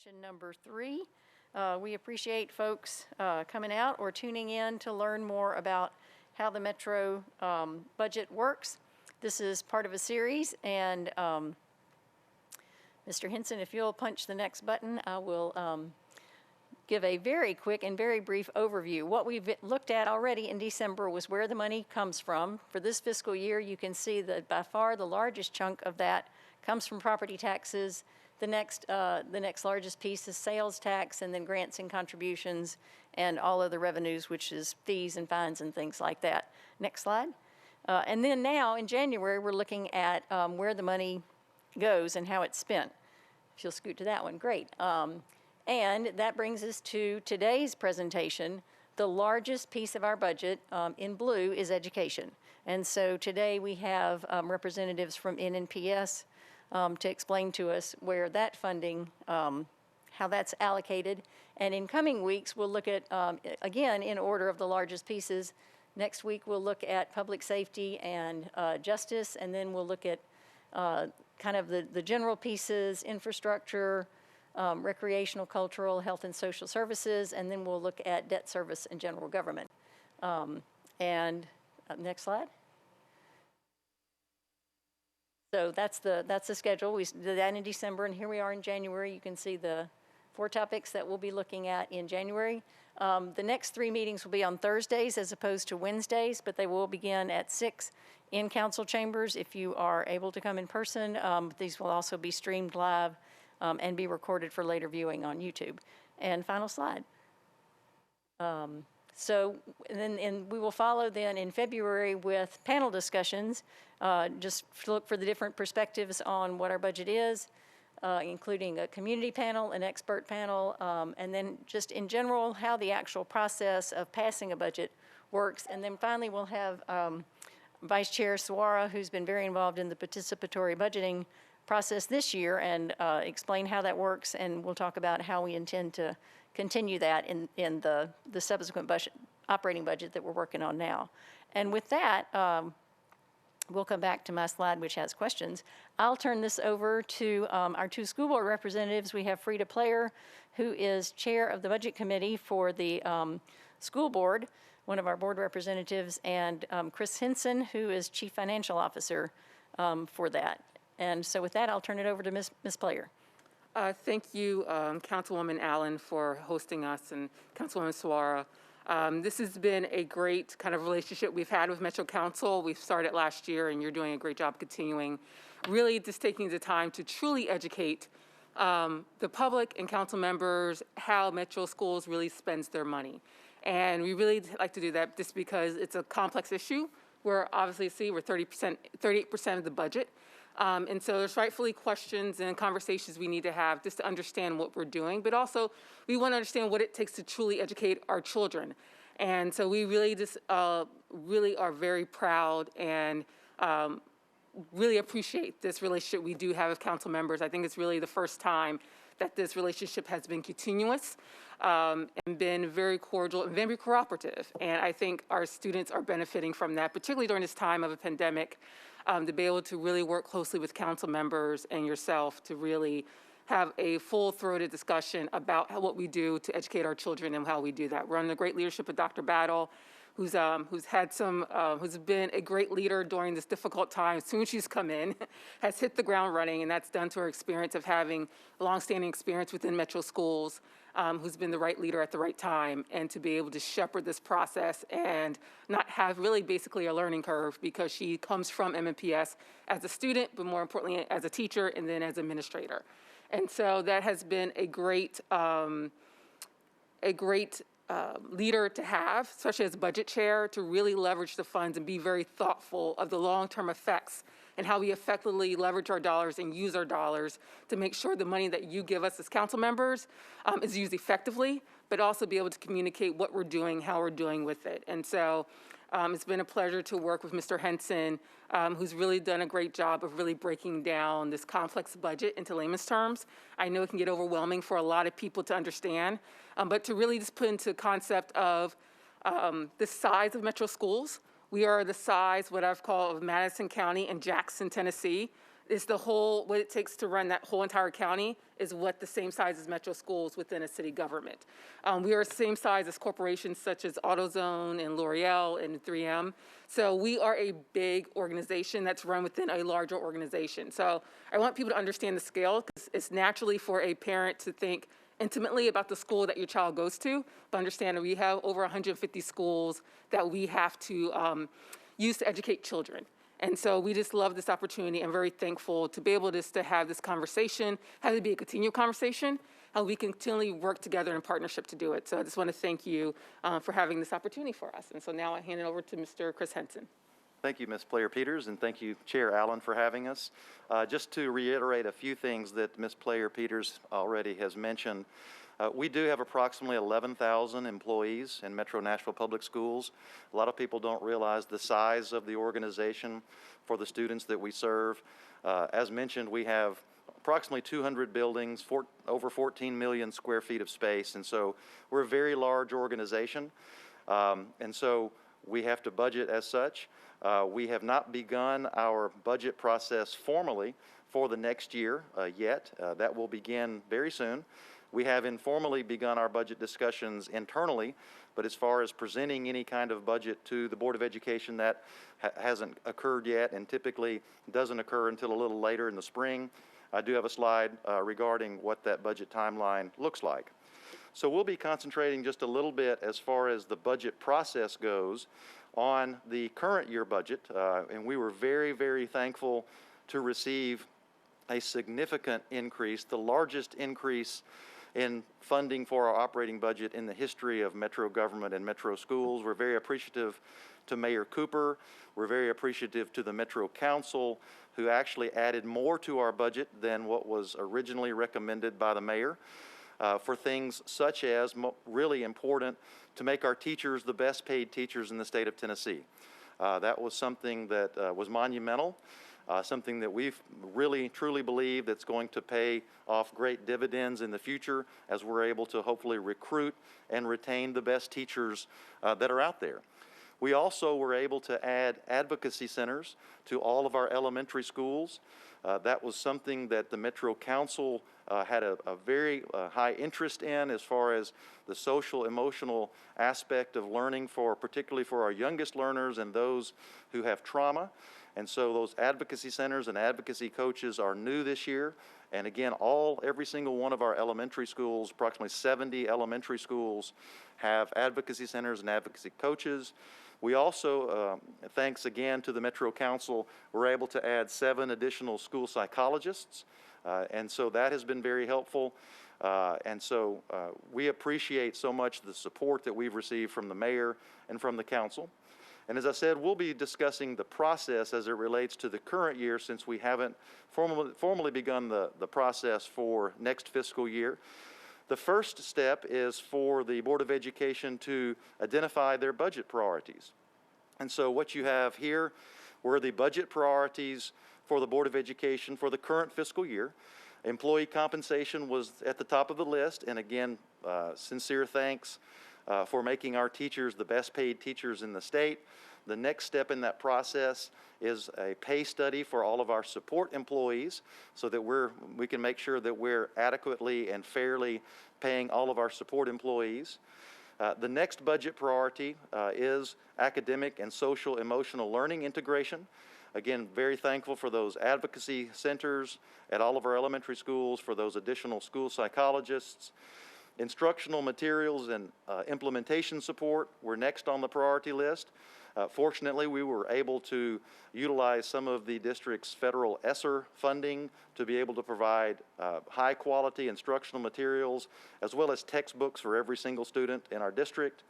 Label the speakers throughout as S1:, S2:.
S1: session number 3. We appreciate folks coming out or tuning in to learn more about how the Metro budget works. This is part of a series, and Mr. Henson, if you'll punch the next button, I will give a very quick and very brief overview. What we've looked at already in December was where the money comes from. For this fiscal year, you can see that by far the largest chunk of that comes from property taxes. The next largest piece is sales tax, and then grants and contributions, and all other revenues, which is fees and fines and things like that. Next slide. And then now in January, we're looking at where the money goes and how it's spent. If you'll scoot to that one, great. And that brings us to today's presentation. The largest piece of our budget in blue is education. And so today we have representatives from NNPS to explain to us where that funding, how that's allocated. And in coming weeks, we'll look at, again, in order of the largest pieces. Next week, we'll look at public safety and justice, and then we'll look at kind of the general pieces, infrastructure, recreational, cultural, health and social services, and then we'll look at debt service and general government. Next slide. So that's the schedule. We did that in December, and here we are in January. You can see the 4 topics that we'll be looking at in January. The next 3 meetings will be on Thursdays as opposed to Wednesdays, but they will begin at 6 in council chambers if you are able to come in person. These will also be streamed live and be recorded for later viewing on YouTube. And final slide. And we will follow then in February with panel discussions, just to look for the different perspectives on what our budget is, including a community panel, an expert panel, and then just in general how the actual process of passing a budget works. And then finally we'll have Vice Chair Suara, who's been very involved in the participatory budgeting process this year, and explain how that works, and we'll talk about how we intend to continue that in the subsequent operating budget that we're working on now. And with that, we'll come back to my slide, which has questions. I'll turn this over to our 2 school board representatives. We have Frida Player, who is chair of the budget committee for the school board, one of our board representatives, and Chris Henson, who is chief financial officer for that. And so with that, I'll turn it over to Ms. Player.
S2: Thank you, Councilwoman Allen, for hosting us, and Councilwoman Suara. This has been a great kind of relationship we've had with Metro Council. We started last year, and you're doing a great job continuing. Really just taking the time to truly educate the public and council members how Metro Schools really spends their money. And we really like to do that just because it's a complex issue. We're obviously, we're 38% of the budget. And so there's rightfully questions and conversations we need to have just to understand what we're doing, but also we want to understand what it takes to truly educate our children. And so we really just really are very proud and really appreciate this relationship we do have with council members. I think it's really the first time that this relationship has been continuous and been very cordial and very cooperative. And I think our students are benefiting from that, particularly during this time of a pandemic. To be able to really work closely with council members and yourself to really have a full-throated discussion about what we do to educate our children and how we do that. We're under the great leadership of Dr. Battle, who's been a great leader during this difficult time. As soon as she's come in, has hit the ground running, and that's done to her experience of having longstanding experience within Metro Schools, who's been the right leader at the right time, and to be able to shepherd this process and not have really basically a learning curve, because she comes from MNPS as a student, but more importantly as a teacher and then as administrator. And so that has been a great leader to have, especially as budget chair, to really leverage the funds and be very thoughtful of the long-term effects and how we effectively leverage our dollars and use our dollars to make sure the money that you give us as council members is used effectively, but also be able to communicate what we're doing, how we're doing with it. And so it's been a pleasure to work with Mr. Henson, who's really done a great job of really breaking down this complex budget into layman's terms. I know it can get overwhelming for a lot of people to understand, but to really just put into concept of the size of Metro Schools. We are the size, what I've called, of Madison County and Jackson, Tennessee. It's what it takes to run that whole entire county is what the same size as metro schools within a city government. We are the same size as corporations such as AutoZone and L'Oreal and 3M. So we are a big organization that's run within a larger organization. So I want people to understand the scale, because it's naturally for a parent to think intimately about the school that your child goes to, but understand that we have over 150 schools that we have to use to educate children. And so we just love this opportunity. I'm very thankful to be able to have this conversation, have it be a continual conversation, how we continually work together in partnership to do it. So I just want to thank you for having this opportunity for us. And so now I hand it over to Mr. Chris Henson.
S3: Thank you, Ms. Player-Peters, and thank you, Chair Allen, for having us. Just to reiterate a few things that Ms. Player-Peters already has mentioned, we do have approximately 11,000 employees in Metro Nashville Public Schools. A lot of people don't realize the size of the organization for the students that we serve. As mentioned, we have approximately 200 buildings, over 14 million square feet of space, and so we're a very large organization, and so we have to budget as such. We have not begun our budget process formally for the next year yet. That will begin very soon. We have informally begun our budget discussions internally, but as far as presenting any kind of budget to the Board of Education, that hasn't occurred yet and typically doesn't occur until a little later in the spring. I do have a slide regarding what that budget timeline looks like. So we'll be concentrating just a little bit as far as the budget process goes on the current year budget, and we were very, very thankful to receive a significant increase, the largest increase in funding for our operating budget in the history of Metro government and Metro schools. We're very appreciative to Mayor Cooper. We're very appreciative to the Metro Council, who actually added more to our budget than what was originally recommended by the mayor, for things such as, really important, to make our teachers the best paid teachers in the state of Tennessee. That was something that was monumental. Something that we've really truly believe that's going to pay off great dividends in the future as we're able to hopefully recruit and retain the best teachers that are out there. We also were able to add advocacy centers to all of our elementary schools. That was something that the Metro Council had a very high interest in, as far as the social, emotional aspect of learning, particularly for our youngest learners and those who have trauma. And so those advocacy centers and advocacy coaches are new this year. And again, every single one of our elementary schools, approximately 70 elementary schools, have advocacy centers and advocacy coaches. We also, thanks again to the Metro Council, were able to add 7 additional school psychologists. And so that has been very helpful. And so we appreciate so much the support that we've received from the mayor and from the council. And as I said, we'll be discussing the process as it relates to the current year, since we haven't formally begun the process for next fiscal year. The first step is for the Board of Education to identify their budget priorities. And so what you have here were the budget priorities for the Board of Education for the current fiscal year. Employee compensation was at the top of the list, and again, sincere thanks for making our teachers the best paid teachers in the state. The next step in that process is a pay study for all of our support employees, so that we can make sure that we're adequately and fairly paying all of our support employees. The next budget priority is academic and social emotional learning integration. Again, very thankful for those advocacy centers at all of our elementary schools, for those additional school psychologists. Instructional materials and implementation support were next on the priority list. Fortunately, we were able to utilize some of the district's federal ESSER funding to be able to provide high-quality instructional materials, as well as textbooks for every single student in our district.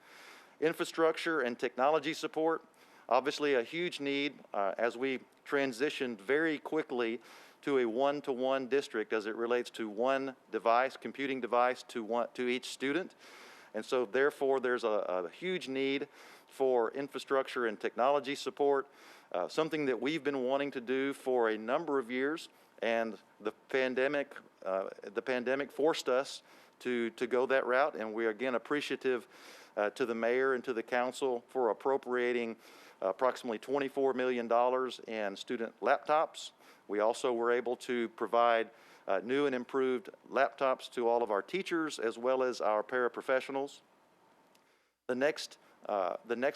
S3: Infrastructure and technology support, obviously a huge need as we transitioned very quickly to a one-to-one district as it relates to one device, computing device to each student. And so therefore there's a huge need for infrastructure and technology support, something that we've been wanting to do for a number of years, and the pandemic forced us to go that route, and we're again appreciative to the mayor and to the council for appropriating approximately $24 million in student laptops. We also were able to provide new and improved laptops to all of our teachers as well as our paraprofessionals. The next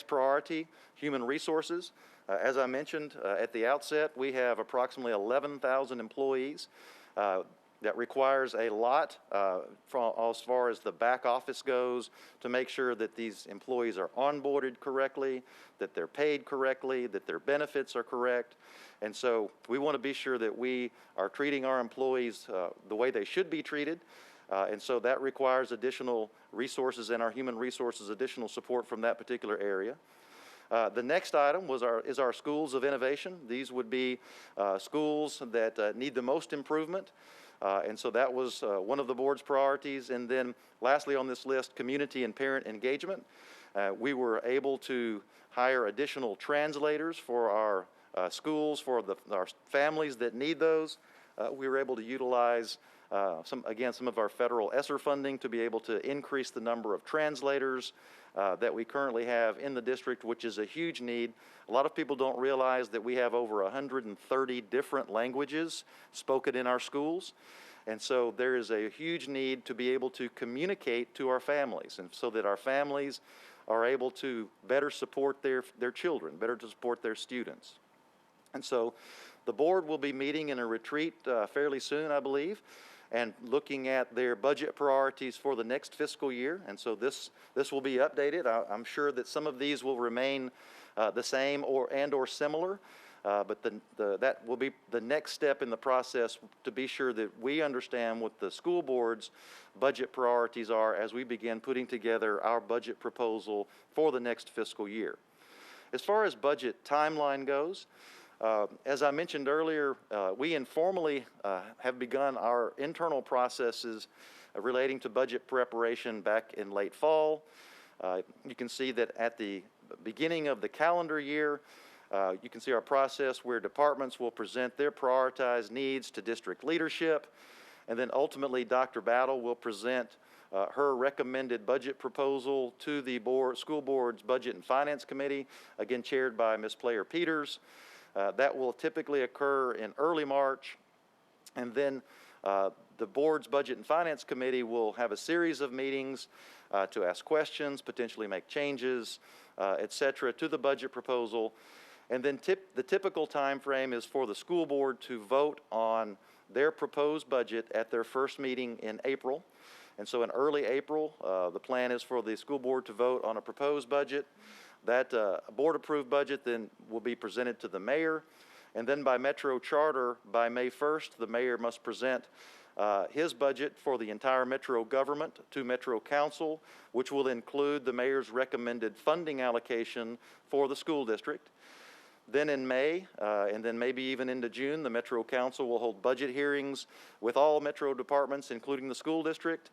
S3: priority, human resources. As I mentioned at the outset, we have approximately 11,000 employees. That requires a lot as far as the back office goes to make sure that these employees are onboarded correctly, that they're paid correctly, that their benefits are correct. And so we want to be sure that we are treating our employees the way they should be treated. And so that requires additional resources in our human resources, additional support from that particular area. The next item is our schools of innovation. These would be schools that need the most improvement. And so that was one of the board's priorities. And then lastly on this list, community and parent engagement. We were able to hire additional translators for our schools, for our families that need those. We were able to utilize some of our federal ESSER funding to be able to increase the number of translators that we currently have in the district, which is a huge need. A lot of people don't realize that we have over 130 different languages spoken in our schools. And so there is a huge need to be able to communicate to our families, and so that our families are able to better support their children, better to support their students. And so the board will be meeting in a retreat fairly soon, I believe, and looking at their budget priorities for the next fiscal year. And so this will be updated. I'm sure that some of these will remain the same or similar, but that will be the next step in the process to be sure that we understand what the school board's budget priorities are as we begin putting together our budget proposal for the next fiscal year. As far as budget timeline goes, as I mentioned earlier, we informally have begun our internal processes relating to budget preparation back in late fall. You can see that at the beginning of the calendar year, you can see our process where departments will present their prioritized needs to district leadership, and then ultimately Dr. Battle will present her recommended budget proposal to the school board's Budget and Finance Committee, again chaired by Ms. Player Peters. That will typically occur in early March, and then the board's Budget and Finance Committee will have a series of meetings to ask questions, potentially make changes, et cetera, to the budget proposal. And then the typical time frame is for the school board to vote on their proposed budget at their first meeting in April. And so in early April, the plan is for the school board to vote on a proposed budget. That board-approved budget then will be presented to the mayor, and then by Metro Charter, by May 1st, the mayor must present his budget for the entire Metro government to Metro Council, which will include the mayor's recommended funding allocation for the school district. Then in May, and then maybe even into June, the Metro Council will hold budget hearings with all Metro departments, including the school district.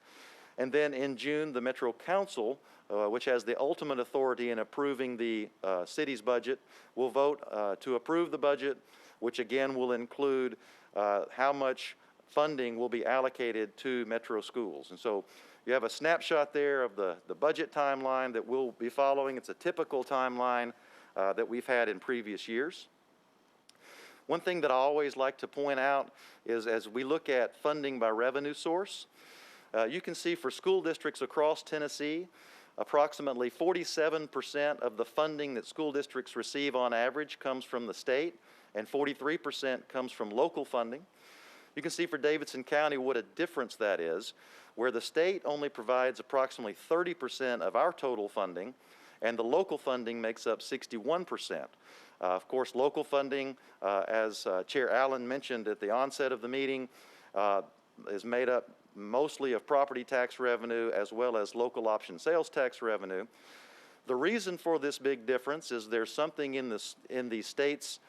S3: And then in June, the Metro Council, which has the ultimate authority in approving the city's budget, will vote to approve the budget, which again will include how much funding will be allocated to Metro schools. And so you have a snapshot there of the budget timeline that we'll be following. It's a typical timeline that we've had in previous years. One thing that I always like to point out is as we look at funding by revenue source, you can see for school districts across Tennessee, approximately 47% of the funding that school districts receive on average comes from the state, and 43% comes from local funding. You can see for Davidson County what a difference that is, where the state only provides approximately 30% of our total funding, and the local funding makes up 61%. Of course, local funding, as Chair Allen mentioned at the onset of the meeting, is made up mostly of property tax revenue as well as local option sales tax revenue. The reason for this big difference is there's something in the state's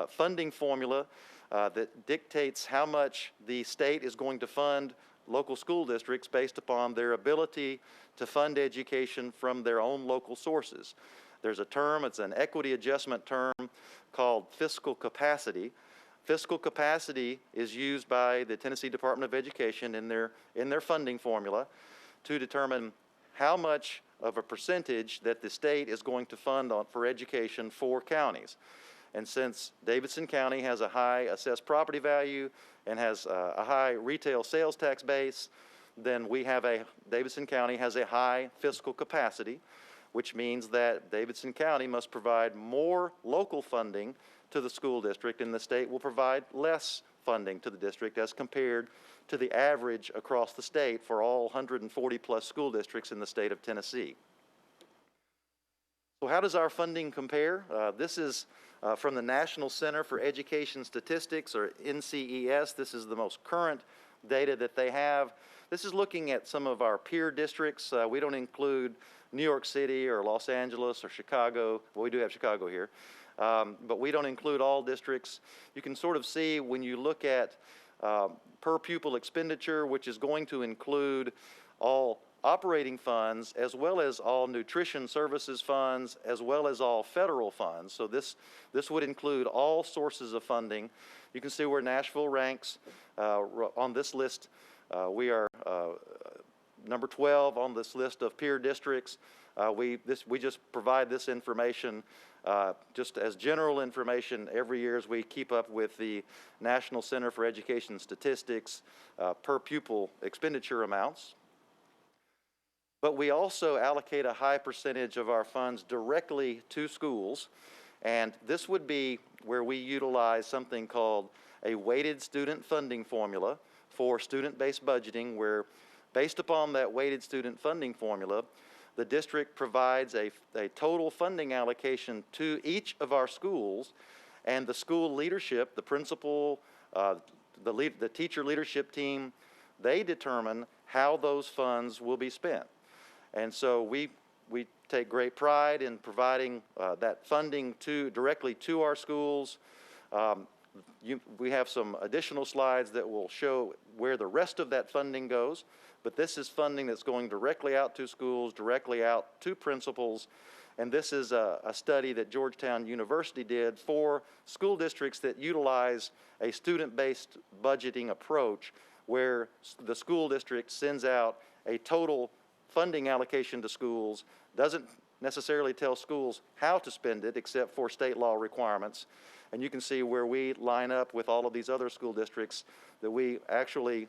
S3: funding formula that dictates how much the state is going to fund local school districts based upon their ability to fund education from their own local sources. There's a term, it's an equity adjustment term called fiscal capacity. Fiscal capacity is used by the Tennessee Department of Education in their funding formula to determine how much of a percentage that the state is going to fund for education for counties. And since Davidson County has a high assessed property value and has a high retail sales tax base, then Davidson County has a high fiscal capacity, which means that Davidson County must provide more local funding to the school district, and the state will provide less funding to the district as compared to the average across the state for all 140 plus school districts in the state of Tennessee. So how does our funding compare? This is from the National Center for Education Statistics, or NCES. This is the most current data that they have. This is looking at some of our peer districts. We don't include New York City or Los Angeles or Chicago. Well, we do have Chicago here. But we don't include all districts. You can sort of see when you look at per pupil expenditure, which is going to include all operating funds as well as all nutrition services funds as well as all federal funds. So this would include all sources of funding. You can see where Nashville ranks on this list. We are number 12 on this list of peer districts. We just provide this information just as general information every year as we keep up with the National Center for Education Statistics per pupil expenditure amounts. But we also allocate a high percentage of our funds directly to schools, and this would be where we utilize something called a weighted student funding formula for student-based budgeting, where based upon that weighted student funding formula, the district provides a total funding allocation to each of our schools, and the school leadership, the principal, the teacher leadership team, they determine how those funds will be spent. And so we take great pride in providing that funding directly to our schools. We have some additional slides that will show where the rest of that funding goes, but this is funding that's going directly out to schools, directly out to principals, and this is a study that Georgetown University did for school districts that utilize a student-based budgeting approach, where the school district sends out a total funding allocation to schools, doesn't necessarily tell schools how to spend it except for state law requirements. And you can see where we line up with all of these other school districts that we actually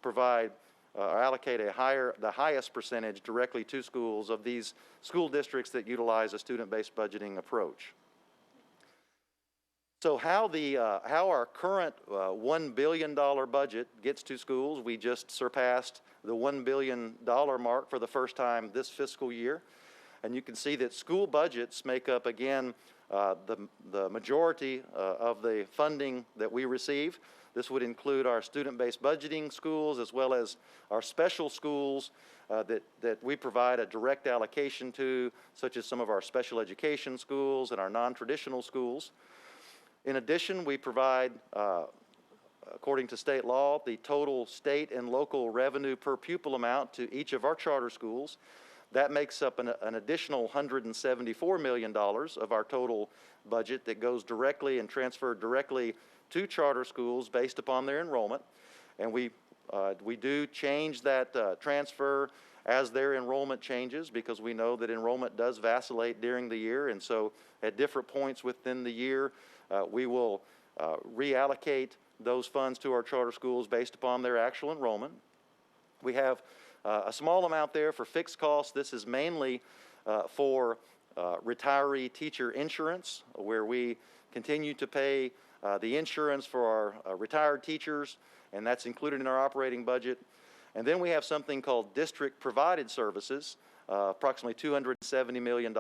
S3: provide or allocate the highest percentage directly to schools of these school districts that utilize a student-based budgeting approach. So how our current $1 billion budget gets to schools, we just surpassed the $1 billion mark for the first time this fiscal year. And you can see that school budgets make up, again, the majority of the funding that we receive. This would include our student-based budgeting schools as well as our special schools that we provide a direct allocation to, such as some of our special education schools and our non-traditional schools. In addition, we provide, according to state law, the total state and local revenue per pupil amount to each of our charter schools. That makes up an additional $174 million of our total budget that goes directly and transferred directly to charter schools based upon their enrollment. And we do change that transfer as their enrollment changes, because we know that enrollment does vacillate during the year. And so at different points within the year, we will reallocate those funds to our charter schools based upon their actual enrollment. We have a small amount there for fixed costs. This is mainly for retiree teacher insurance, where we continue to pay the insurance for our retired teachers, and that's included in our operating budget. And then we have something called district provided services, approximately $270 million.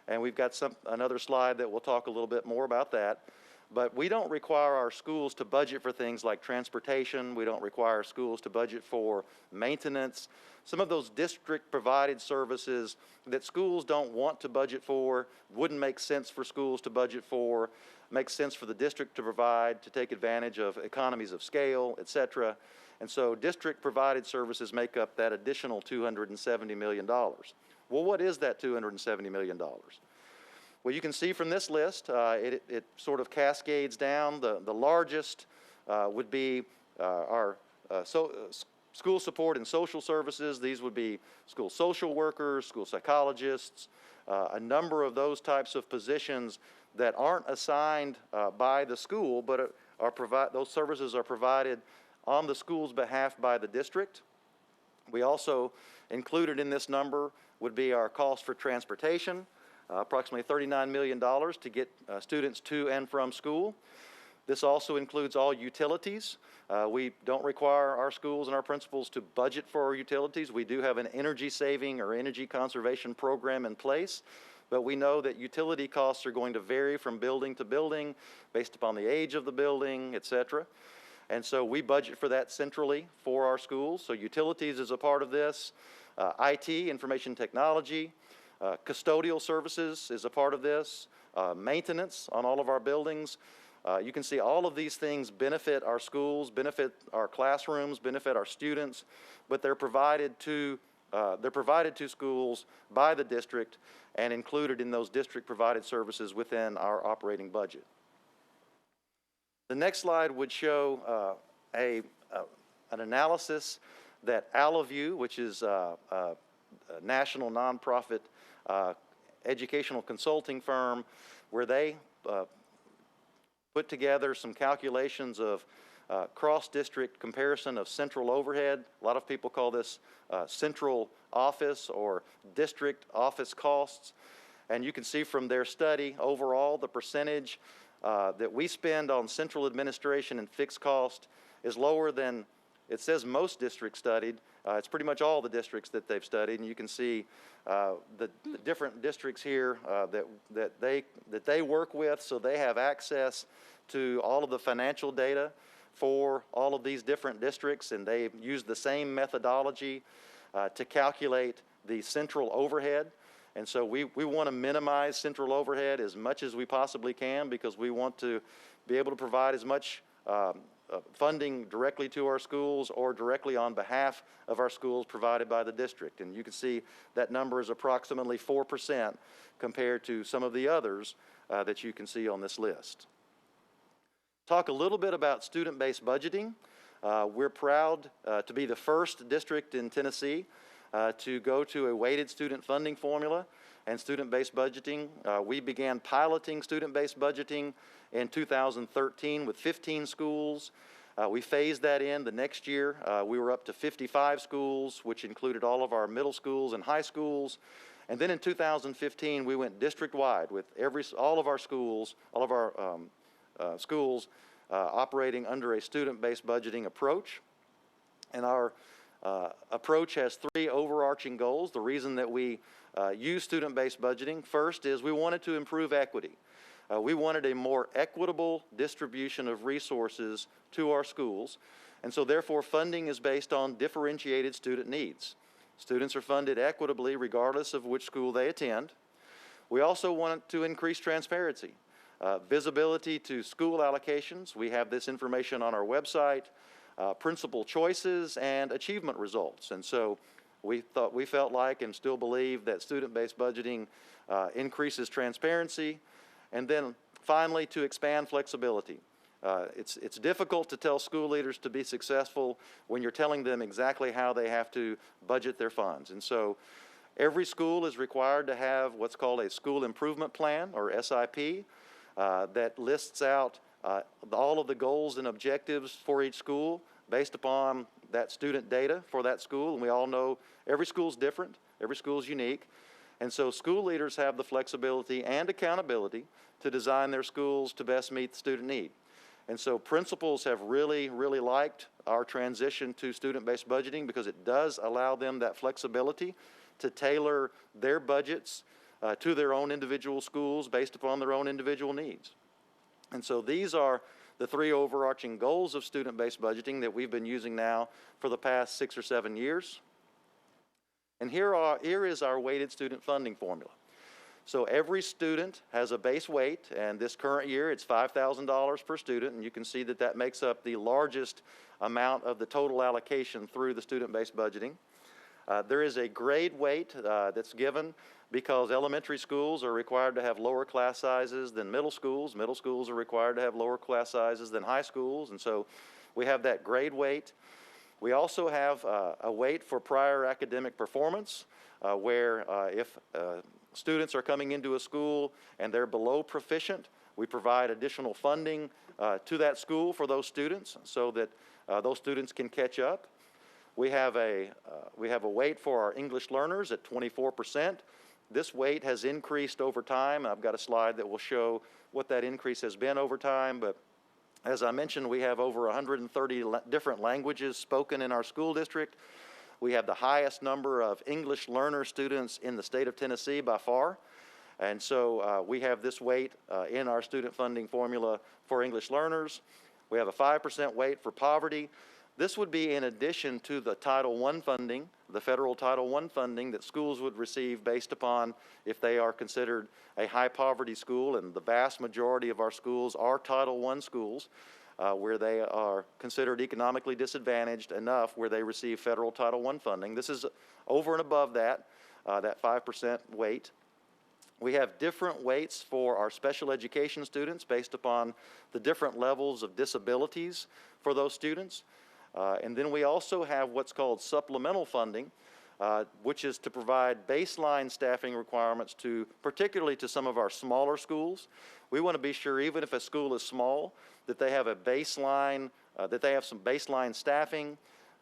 S3: And we've got another slide that will talk a little bit more about that. But we don't require our schools to budget for things like transportation. We don't require schools to budget for maintenance. Some of those district provided services that schools don't want to budget for, wouldn't make sense for schools to budget for, makes sense for the district to provide to take advantage of economies of scale, et cetera. And so district provided services make up that additional $270 million. Well, what is that $270 million? Well, you can see from this list, it sort of cascades down. The largest would be our School support and social services, these would be school social workers, school psychologists, a number of those types of positions that aren't assigned by the school, but those services are provided on the school's behalf by the district. We also included in this number would be our cost for transportation, approximately $39 million to get students to and from school. This also includes all utilities. We don't require our schools and our principals to budget for our utilities. We do have an energy saving or energy conservation program in place, but we know that utility costs are going to vary from building to building based upon the age of the building, et cetera. And so we budget for that centrally for our schools. So utilities is a part of this. IT, information technology, custodial services is a part of this. Maintenance on all of our buildings. You can see all of these things benefit our schools, benefit our classrooms, benefit our students, but they're provided to schools by the district and included in those district-provided services within our operating budget. The next slide would show an analysis that AllaView, which is a national nonprofit educational consulting firm, where they put together some calculations of cross-district comparison of central overhead. A lot of people call this central office or district office costs. And you can see from their study, overall, the percentage that we spend on central administration and fixed cost is lower than, it says most districts studied. It's pretty much all the districts that they've studied, and you can see the different districts here that they work with, so they have access to all of the financial data for all of these different districts, and they use the same methodology to calculate the central overhead. And so we want to minimize central overhead as much as we possibly can, because we want to be able to provide as much funding directly to our schools or directly on behalf of our schools provided by the district. And you can see that number is approximately 4% compared to some of the others that you can see on this list. Talk a little bit about student-based budgeting. We're proud to be the first district in Tennessee to go to a weighted student funding formula and student-based budgeting. We began piloting student-based budgeting in 2013 with 15 schools. We phased that in the next year. We were up to 55 schools, which included all of our middle schools and high schools. And then in 2015, we went district-wide with all of our schools operating under a student-based budgeting approach. And our approach has three overarching goals. The reason that we use student-based budgeting, first, is we wanted to improve equity. We wanted a more equitable distribution of resources to our schools, and so therefore funding is based on differentiated student needs. Students are funded equitably regardless of which school they attend. We also want to increase transparency, visibility to school allocations. We have this information on our website, principal choices, and achievement results. And so we felt like and still believe that student-based budgeting increases transparency. And then finally, to expand flexibility. It's difficult to tell school leaders to be successful when you're telling them exactly how they have to budget their funds. And so every school is required to have what's called a school improvement plan, or SIP, that lists out all of the goals and objectives for each school based upon that student data for that school. And we all know every school's different, every school's unique. And so school leaders have the flexibility and accountability to design their schools to best meet the student need. And so principals have really, really liked our transition to student-based budgeting, because it does allow them that flexibility to tailor their budgets to their own individual schools based upon their own individual needs. And so these are the three overarching goals of student-based budgeting that we've been using now for the past 6 or 7 years. And here is our weighted student funding formula. So every student has a base weight, and this current year it's $5,000 per student, and you can see that that makes up the largest amount of the total allocation through the student-based budgeting. There is a grade weight that's given because elementary schools are required to have lower class sizes than middle schools. Middle schools are required to have lower class sizes than high schools, and so we have that grade weight. We also have a weight for prior academic performance, where if students are coming into a school and they're below proficient, we provide additional funding to that school for those students so that those students can catch up. We have a weight for our English learners at 24%. This weight has increased over time. I've got a slide that will show what that increase has been over time, but as I mentioned, we have over 130 different languages spoken in our school district. We have the highest number of English learner students in the state of Tennessee by far. And so we have this weight in our student funding formula for English learners. We have a 5% weight for poverty. This would be in addition to the Title I funding, the federal Title I funding that schools would receive based upon if they are considered a high poverty school, and the vast majority of our schools are Title I schools where they are considered economically disadvantaged enough where they receive federal Title I funding. This is over and above that 5% weight. We have different weights for our special education students based upon the different levels of disabilities for those students. And then we also have what's called supplemental funding, which is to provide baseline staffing requirements particularly to some of our smaller schools. We want to be sure, even if a school is small, that they have a baseline, that they have some baseline staffing,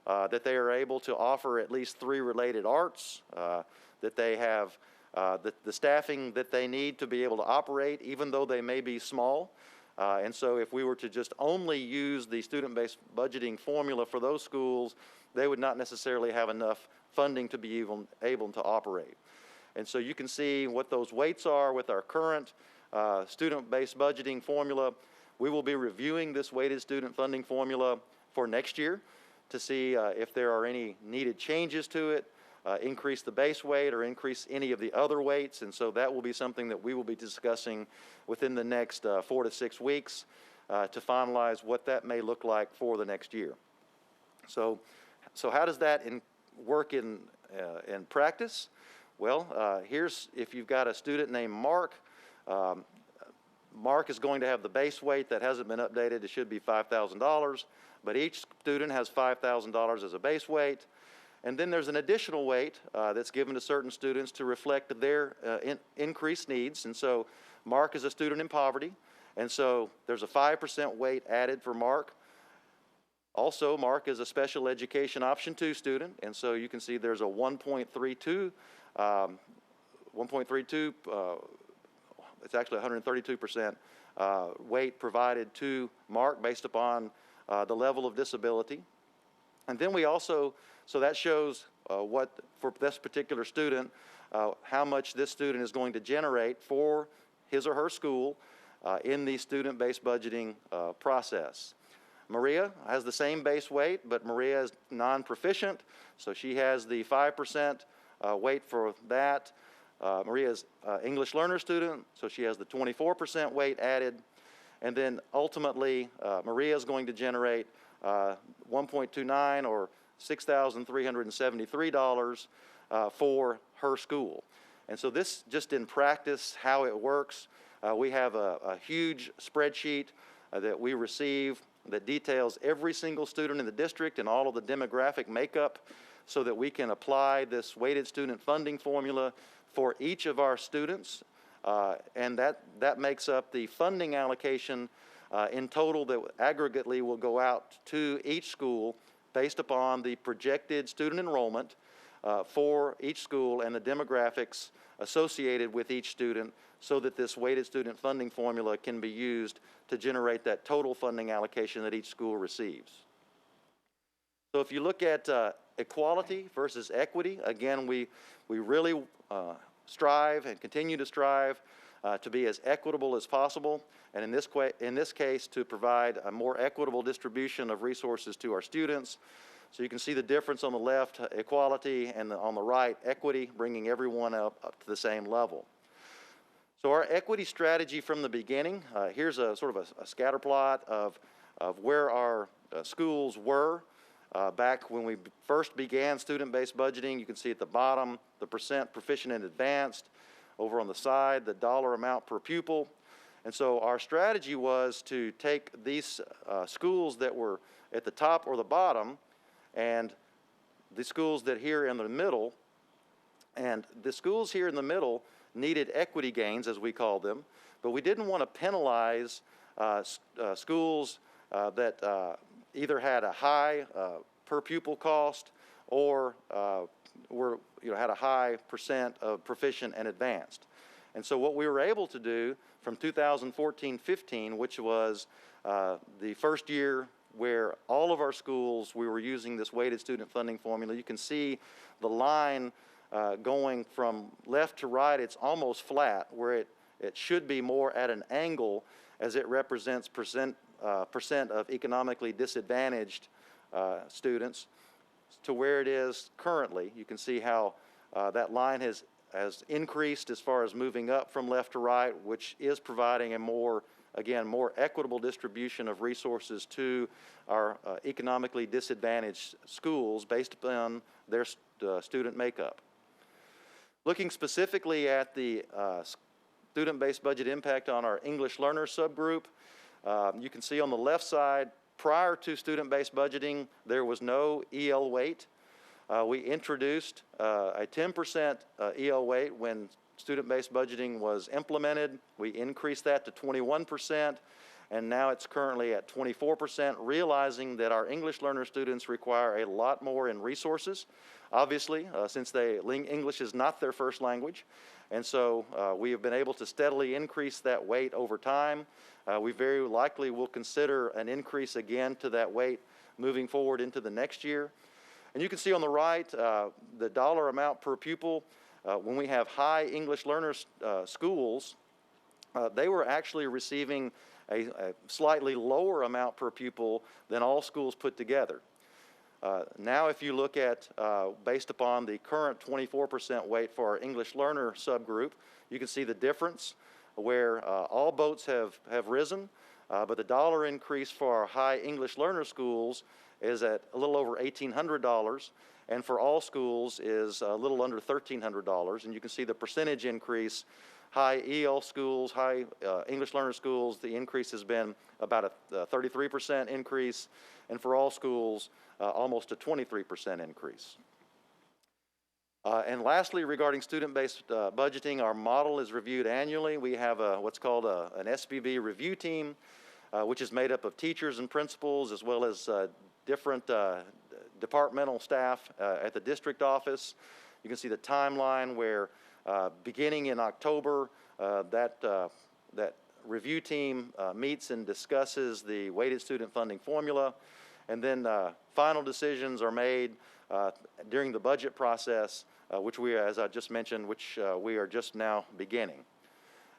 S3: that they are able to offer at least 3 related arts, that they have the staffing that they need to be able to operate, even though they may be small. And so if we were to just only use the student-based budgeting formula for those schools, they would not necessarily have enough funding to be even able to operate. And so you can see what those weights are with our current student-based budgeting formula. We will be reviewing this weighted student funding formula for next year to see if there are any needed changes to it, increase the base weight or increase any of the other weights. And so that will be something that we will be discussing within the next 4 to 6 weeks to finalize what that may look like for the next year. So how does that work in practice? Well, here's, if you've got a student named Mark, Mark is going to have the base weight that hasn't been updated. It should be $5,000, but each student has $5,000 as a base weight. And then there's an additional weight that's given to certain students to reflect their increased needs. And so Mark is a student in poverty, and so there's a 5% weight added for Mark. Also, Mark is a special education option 2 student, and so you can see there's a 1.32, it's actually 132% weight provided to Mark based upon the level of disability. And then we also, so that shows what, for this particular student, how much this student is going to generate for his or her school in the student-based budgeting process. Maria has the same base weight, but Maria is non-proficient, so she has the 5% weight for that. Maria is English learner student, so she has the 24% weight added. And then ultimately, Maria is going to generate 1.29 or $6,373 for her school. And so this, just in practice, how it works, we have a huge spreadsheet that we receive that details every single student in the district and all of the demographic makeup so that we can apply this weighted student funding formula for each of our students. And that makes up the funding allocation in total that aggregately will go out to each school based upon the projected student enrollment for each school and the demographics associated with each student, so that this weighted student funding formula can be used to generate that total funding allocation that each school receives. So if you look at equality versus equity, again, we really strive and continue to strive to be as equitable as possible, and in this case to provide a more equitable distribution of resources to our students. So you can see the difference on the left, equality, and on the right, equity, bringing everyone up to the same level. So our equity strategy from the beginning, here's a sort of a scatter plot of where our schools were back when we first began student-based budgeting. You can see at the bottom the percent proficient and advanced. Over on the side, the dollar amount per pupil. And so our strategy was to take these schools that were at the top or the bottom and the schools that here in the middle, and the schools here in the middle needed equity gains, as we call them, but we didn't want to penalize schools that either had a high per pupil cost or had a high percent of proficient and advanced. And so what we were able to do from 2014-15, which was the first year where all of our schools, we were using this weighted student funding formula. You can see the line going from left to right. It's almost flat, where it should be more at an angle, as it represents percent of economically disadvantaged students, to where it is currently. You can see how that line has increased as far as moving up from left to right, which is providing a more equitable distribution of resources to our economically disadvantaged schools based upon their student makeup. Looking specifically at the student-based budget impact on our English learner subgroup, you can see on the left side, prior to student-based budgeting, there was no EL weight. We introduced a 10% EL weight when student-based budgeting was implemented. We increased that to 21%, and now it's currently at 24%, realizing that our English learner students require a lot more in resources, obviously, since English is not their first language. And so we have been able to steadily increase that weight over time. We very likely will consider an increase again to that weight moving forward into the next year. And you can see on the right the dollar amount per pupil. When we have high English learners schools, they were actually receiving a slightly lower amount per pupil than all schools put together. Now if you look at, based upon the current 24% weight for our English learner subgroup, you can see the difference where all boats have risen, but the dollar increase for our high English learner schools is at a little over $1,800, and for all schools is a little under $1,300. And you can see the percentage increase. High EL schools, high English learner schools, the increase has been about a 33% increase, and for all schools, almost a 23% increase. And lastly, regarding student-based budgeting, our model is reviewed annually. We have what's called an SBB review team, which is made up of teachers and principals, as well as different departmental staff at the district office. You can see the timeline where beginning in October, that review team meets and discusses the weighted student funding formula, and then final decisions are made during the budget process, which we, as I just mentioned, we are just now beginning.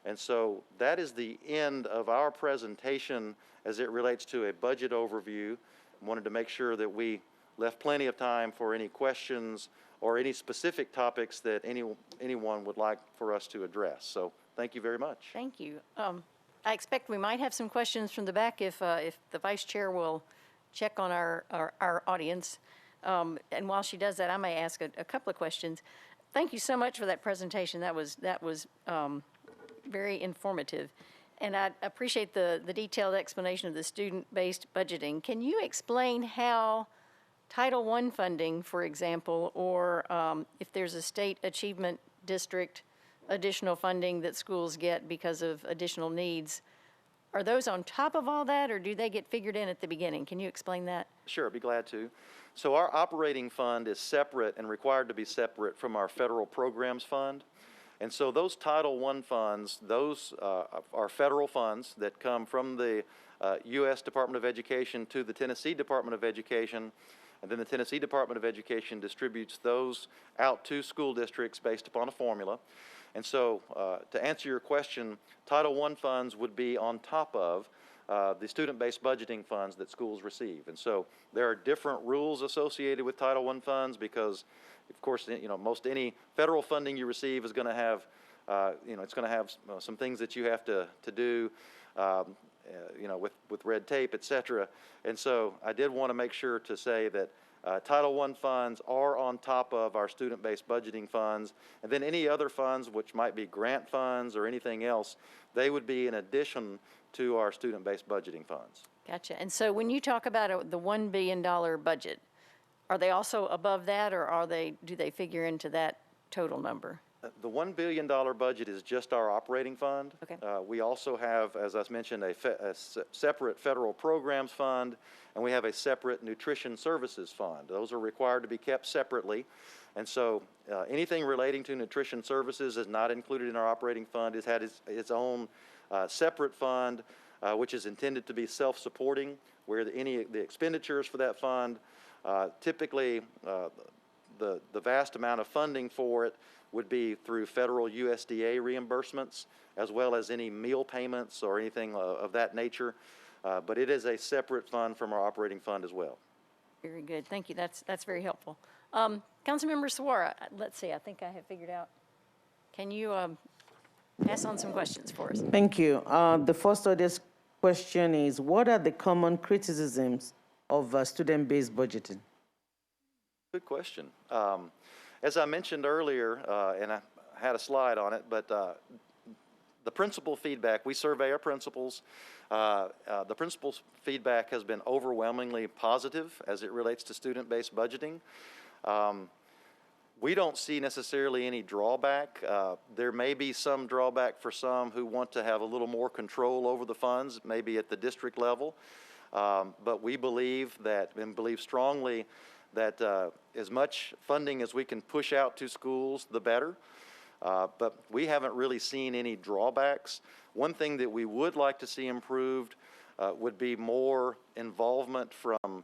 S3: And so that is the end of our presentation as it relates to a budget overview. I wanted to make sure that we left plenty of time for any questions or any specific topics that anyone would like for us to address. So thank you very much.
S1: Thank you. I expect we might have some questions from the back if the vice chair will check on our audience. And while she does that, I may ask a couple of questions. Thank you so much for that presentation. That was very informative. And I appreciate the detailed explanation of the student-based budgeting. Can you explain how Title I funding, for example, or if there's a state achievement district additional funding that schools get because of additional needs, are those on top of all that, or do they get figured in at the beginning? Can you explain that?
S3: Sure, I'd be glad to. So our operating fund is separate and required to be separate from our federal programs fund. And so those Title I funds, those are federal funds that come from the U.S. Department of Education to the Tennessee Department of Education, and then the Tennessee Department of Education distributes those out to school districts based upon a formula. And so to answer your question, Title I funds would be on top of the student-based budgeting funds that schools receive. And so there are different rules associated with Title I funds because, of course, most any federal funding you receive is going to have, it's going to have some things that you have to do, with red tape, et cetera. And so I did want to make sure to say that Title I funds are on top of our student-based budgeting funds, and then any other funds, which might be grant funds or anything else, they would be in addition to our student-based budgeting funds.
S1: Gotcha. And so when you talk about the $1 billion budget, Are they also above that, or do they figure into that total number?
S3: The $1 billion budget is just our operating fund.
S1: Okay.
S3: We also have, as I mentioned, a separate federal programs fund, and we have a separate nutrition services fund. Those are required to be kept separately. And so anything relating to nutrition services is not included in our operating fund. It's had its own separate fund, which is intended to be self-supporting, where any of the expenditures for that fund, typically the vast amount of funding for it would be through federal USDA reimbursements, as well as any meal payments or anything of that nature. But it is a separate fund from our operating fund as well.
S1: Very good. Thank you. That's very helpful. Councilmember Suara, let's see. I think I have figured out. Can you pass on some questions for us?
S4: Thank you. The first audience question is, what are the common criticisms of student-based budgeting?
S3: Good question. As I mentioned earlier, and I had a slide on it, but the principal feedback, we survey our principals. The principal's feedback has been overwhelmingly positive as it relates to student-based budgeting. We don't see necessarily any drawback. There may be some drawback for some who want to have a little more control over the funds, maybe at the district level. But we believe that, and believe strongly, that as much funding as we can push out to schools, the better. But we haven't really seen any drawbacks. One thing that we would like to see improved would be more involvement from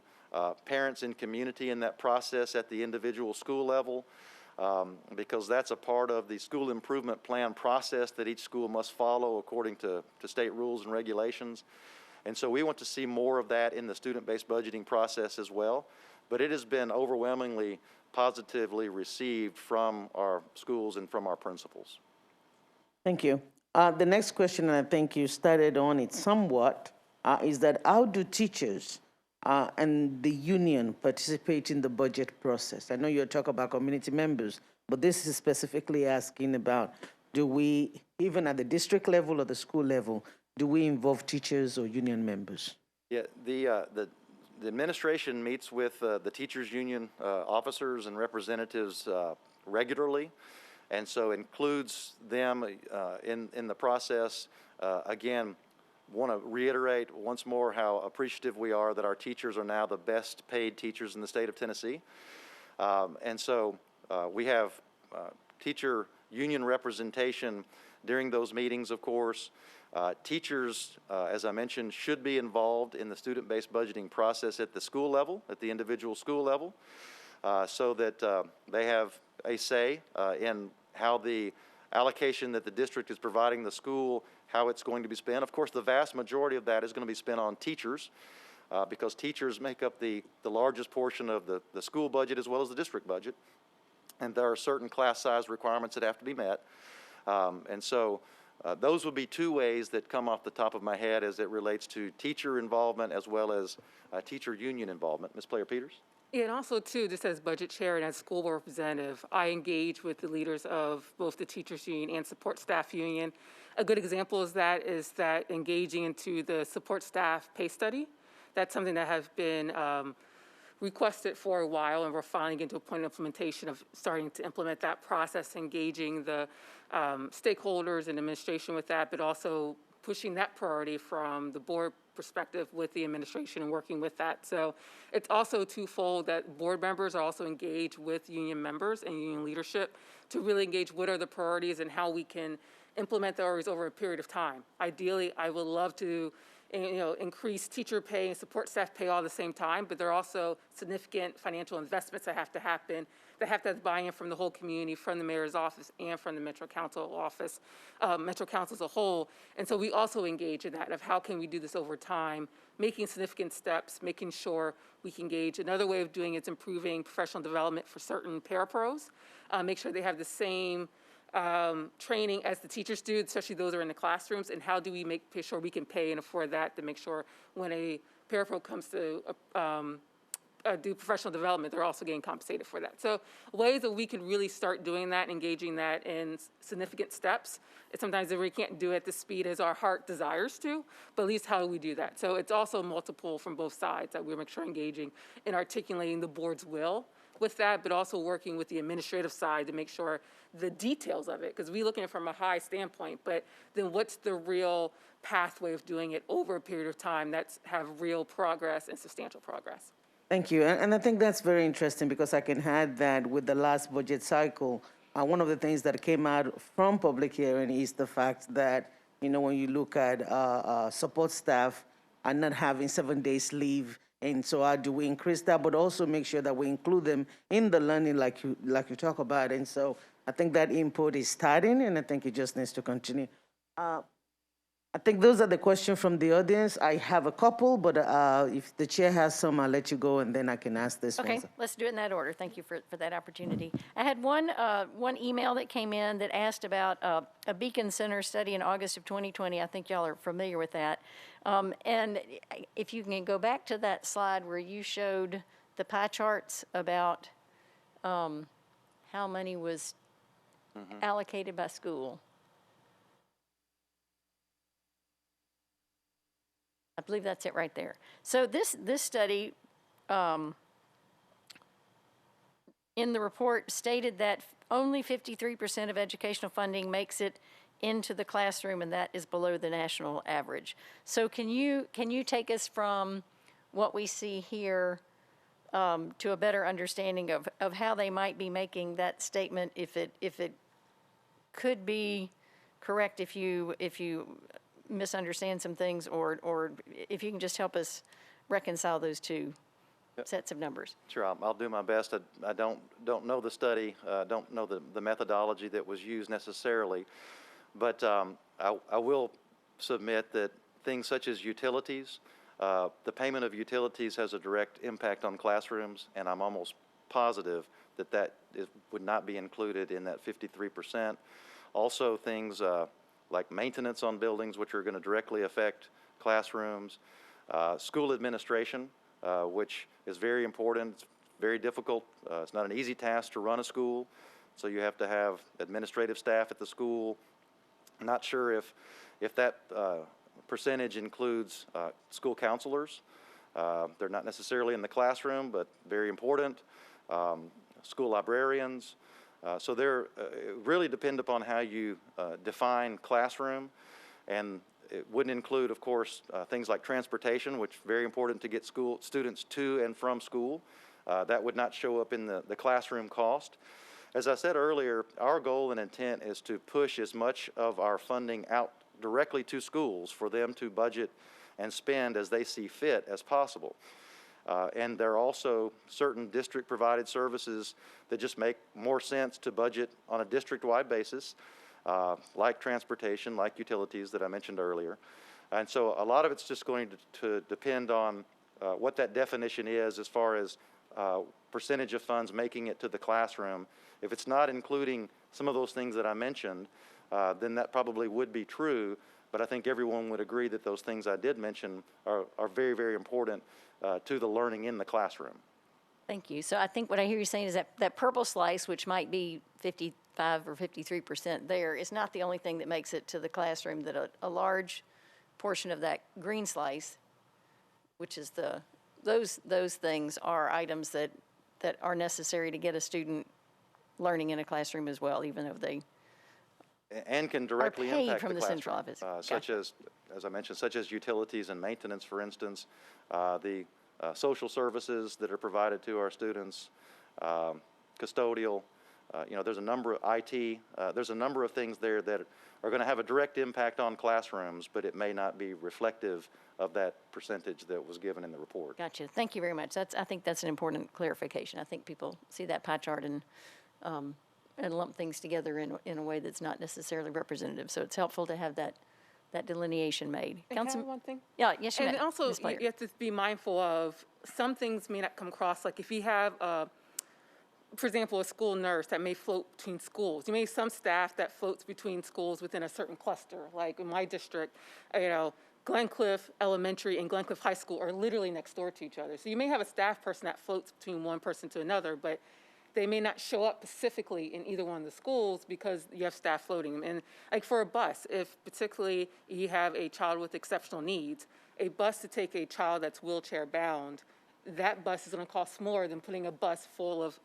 S3: parents and community in that process at the individual school level, because that's a part of the school improvement plan process that each school must follow according to state rules and regulations. And so we want to see more of that in the student-based budgeting process as well. But it has been overwhelmingly positively received from our schools and from our principals.
S4: Thank you. The next question, and I think you started on it somewhat, is that how do teachers and the union participate in the budget process? I know you're talking about community members, but this is specifically asking about, do we, even at the district level or the school level, do we involve teachers or union members? Yeah,
S3: the administration meets with the teachers union officers and representatives regularly, and so includes them in the process. Again, want to reiterate once more how appreciative we are that our teachers are now the best paid teachers in the state of Tennessee. And so we have teacher union representation during those meetings, of course. Teachers, as I mentioned, should be involved in the student-based budgeting process at the school level, at the individual school level, so that they have a say in how the allocation that the district is providing the school, how it's going to be spent. Of course, the vast majority of that is going to be spent on teachers, because teachers make up the largest portion of the school budget as well as the district budget. And there are certain class size requirements that have to be met. And so those would be two ways that come off the top of my head as it relates to teacher involvement as well as teacher union involvement. Ms. Player-Peters?
S2: Yeah, and also, too, just as budget chair and as school board representative, I engage with the leaders of both the teachers union and support staff union. A good example is that engaging into the support staff pay study. That's something that has been requested for a while, and we're finally getting to a point of implementation of starting to implement that process, engaging the stakeholders and administration with that, but also pushing that priority from the board perspective with the administration and working with that. So it's also twofold that board members are also engaged with union members and union leadership to really engage what are the priorities and how we can implement those over a period of time. Ideally, I would love to increase teacher pay and support staff pay all at the same time, but there are also significant financial investments that have to happen, that have to have buy-in from the whole community, from the mayor's office and from the Metro Council office, Metro Council as a whole. And so we also engage in that of how can we do this over time, making significant steps, making sure we can engage. Another way of doing it is improving professional development for certain parapros, make sure they have the same training as the teachers do, especially those who are in the classrooms, and how do we make sure we can pay and afford that to make sure when a parapro comes to do professional development, they're also getting compensated for that. So ways that we could really start doing that, engaging that in significant steps. And sometimes we can't do it at the speed as our heart desires to, but at least how do we do that? So it's also multiple from both sides that we're making sure engaging in articulating the board's will with that, but also working with the administrative side to make sure the details of it, because we're looking at it from a high standpoint, but then what's the real pathway of doing it over a period of time that's have real progress and substantial progress.
S4: Thank you. And I think that's very interesting because I can add that with the last budget cycle, one of the things that came out from public hearing is the fact that, you know, when you look at support staff are not having 7 days leave, and so how do we increase that, but also make sure that we include them in the learning like you talk about. And so I think that input is starting, and I think it just needs to continue. I think those are the questions from the audience. I have a couple, but if the chair has some, I'll let you go, and then I can ask this one.
S1: Okay, let's do it in that order. Thank you for that opportunity. I had one email that came in that asked about a Beacon Center study in August of 2020. I think y'all are familiar with that. And if you can go back to that slide where you showed the pie charts about how money was allocated by school. I believe that's it right there. So this study in the report stated that only 53% of educational funding makes it into the classroom, and that is below the national average. So can you take us from what we see here to a better understanding of how they might be making that statement, if it could be correct if you misunderstand some things, or if you can just help us reconcile those two sets of numbers.
S3: Sure, I'll do my best. I don't know the study, don't know the methodology that was used necessarily, but I will submit that things such as utilities, the payment of utilities has a direct impact on classrooms, and I'm almost positive that would not be included in that 53%. Also things like maintenance on buildings, which are going to directly affect classrooms, school administration, which is very important. It's very difficult. It's not an easy task to run a school, so you have to have administrative staff at the school. I'm not sure if that percentage includes school counselors. They're not necessarily in the classroom, but very important. School librarians. So they're really depend upon how you define classroom, and it wouldn't include, of course, things like transportation, which is very important to get students to and from school. That would not show up in the classroom cost. As I said earlier, our goal and intent is to push as much of our funding out directly to schools for them to budget and spend as they see fit as possible. And there are also certain district-provided services that just make more sense to budget on a district-wide basis, like transportation, like utilities that I mentioned earlier. And so a lot of it's just going to depend on what that definition is as far as percentage of funds making it to the classroom. If it's not including some of those things that I mentioned, then that probably would be true. But I think everyone would agree that those things I did mention are very, very important to the learning in the classroom.
S1: Thank you. So I think what I hear you saying is that purple slice, which might be 55 or 53% there, is not the only thing that makes it to the classroom, that a large portion of that green slice, which is those things are items that are necessary to get a student learning in a classroom as well, even though they
S3: and can directly
S1: paid
S3: impact
S1: from the central office.
S3: Such as I mentioned, such as utilities and maintenance, for instance, the social services that are provided to our students, custodial, there's a number of IT, there's a number of things there that are going to have a direct impact on classrooms, but it may not be reflective of that percentage that was given in the report.
S1: Gotcha. Thank you very much. I think that's an important clarification. I think people see that pie chart and lump things together in a way that's not necessarily representative. So it's helpful to have that delineation made.
S2: Can I add one thing?
S1: Yeah, yes, you may.
S2: And also, you have to be mindful of some things may not come across. Like if you have, for example, a school nurse that may float between schools. You may have some staff that floats between schools within a certain cluster. Like in my district, Glencliff Elementary and Glencliff High School are literally next door to each other. So you may have a staff person that floats between one person to another, but they may not show up specifically in either one of the schools because you have staff floating. And like for a bus, if particularly you have a child with exceptional needs, a bus to take a child that's wheelchair bound, that bus is going to cost more than putting a bus full of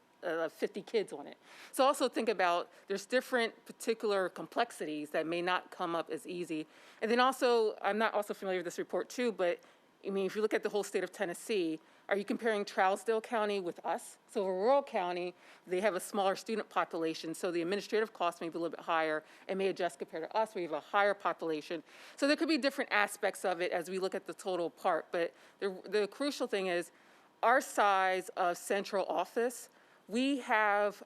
S2: 50 kids on it. So also think about there's different particular complexities that may not come up as easy. And then also, I'm not also familiar with this report too, but I mean, if you look at the whole state of Tennessee, are you comparing Trousdale County with us? So a rural county, they have a smaller student population, so the administrative costs may be a little bit higher and may adjust compared to us, we have a higher population. So there could be different aspects of it as we look at the total part, but the crucial thing is our size of central office, we have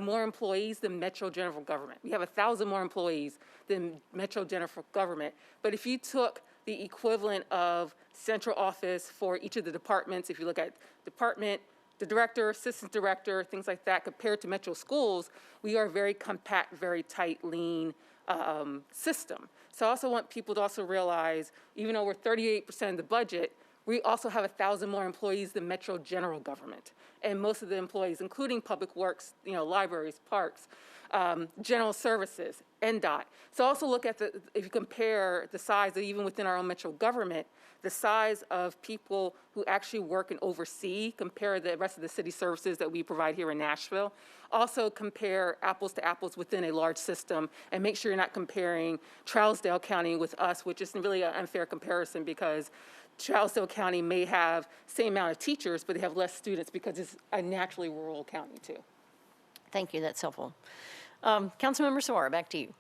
S2: more employees than Metro General Government. We have 1,000 more employees than Metro General Government. But if you took the equivalent of central office for each of the departments, if you look at department, the director, assistant director, things like that, compared to Metro Schools, we are very compact, very tight, lean system. So I also want people to also realize, even though we're 38% of the budget, we also have 1,000 more employees than Metro General Government. And most of the employees, including Public Works, libraries, parks, general services, NDOT. So also look at if you compare the size of even within our own Metro government, the size of people who actually work and oversee, compare the rest of the city services that we provide here in Nashville. Also compare apples to apples within a large system and make sure you're not comparing Trousdale County with us, which is really an unfair comparison because Trousdale County may have same amount of teachers, but they have less students because it's a naturally rural county too.
S1: Thank you, that's helpful. Councilmember Suara, back to you.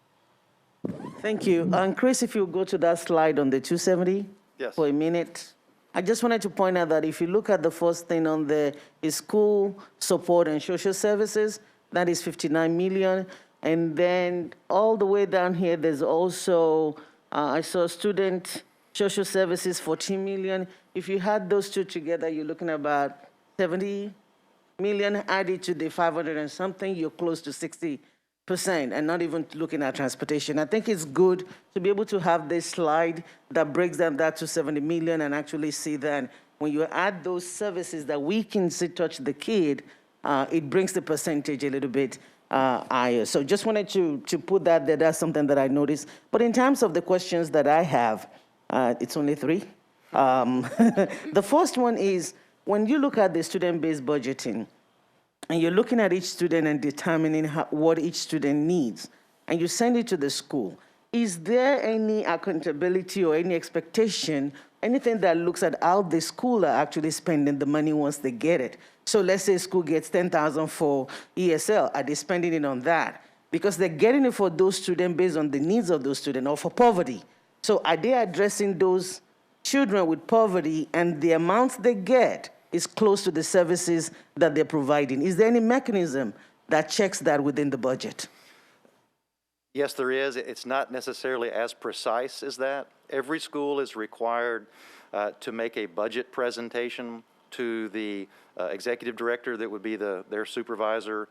S4: Thank you. Chris, if you go to that slide on the 270
S3: Yes.
S4: for a minute. I just wanted to point out that if you look at the first thing on the school support and social services, that is 59 million. And then all the way down here, there's also, I saw student social services, 14 million. If you had those two together, you're looking at about 70 million added to the 500 and something, you're close to 60%, and not even looking at transportation. I think it's good to be able to have this slide that breaks down that to 70 million and actually see that when you add those services that we can see touch the kid, it brings the percentage a little bit higher. So just wanted to put that there. That's something that I noticed. But in terms of the questions that I have, it's only 3. The first one is, when you look at the student-based budgeting, and you're looking at each student and determining what each student needs, and you send it to the school, is there any accountability or any expectation, anything that looks at how the school are actually spending the money once they get it? So let's say school gets $10,000 for ESL, are they spending it on that? Because they're getting it for those students based on the needs of those students or for poverty. So are they addressing those children with poverty and the amounts they get is close to the services that they're providing? Is there any mechanism that checks that within the budget?
S3: Yes, there is. It's not necessarily as precise as that. Every school is required to make a budget presentation to the executive director that would be their supervisor,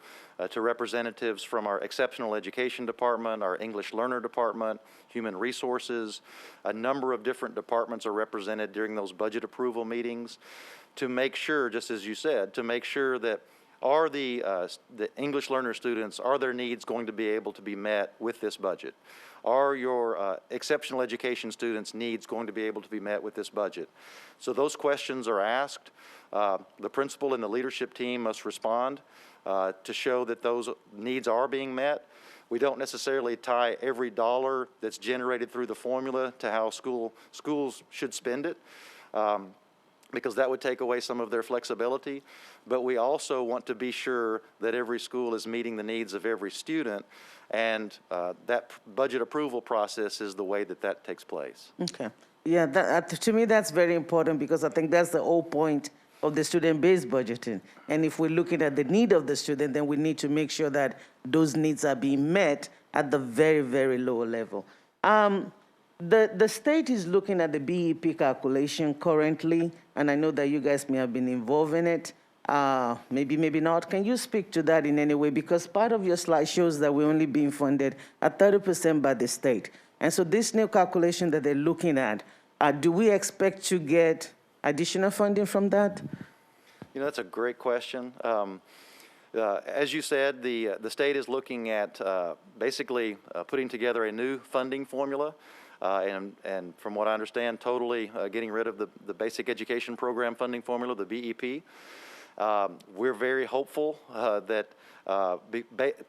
S3: to representatives from our exceptional education department, our English learner department, human resources. A number of different departments are represented during those budget approval meetings to make sure, just as you said, to make sure that are the English learner students, are their needs going to be able to be met with this budget? Are your exceptional education students' needs going to be able to be met with this budget? So those questions are asked. The principal and the leadership team must respond to show that those needs are being met. We don't necessarily tie every dollar that's generated through the formula to how schools should spend it, because that would take away some of their flexibility. But we also want to be sure that every school is meeting the needs of every student, and that budget approval process is the way that takes place.
S4: Okay. Yeah, to me, that's very important because I think that's the whole point of the student-based budgeting. And if we're looking at the need of the student, then we need to make sure that those needs are being met at the very, very low level. The state is looking at the BEP calculation currently, and I know that you guys may have been involved in it. Maybe not. Can you speak to that in any way? Because part of your slide shows that we're only being funded at 30% by the state. And so this new calculation that they're looking at, Do we expect to get additional funding from that?
S3: You know, that's a great question. As you said, the state is looking at basically putting together a new funding formula, and from what I understand, totally getting rid of the Basic Education Program funding formula, the BEP. We're very hopeful that,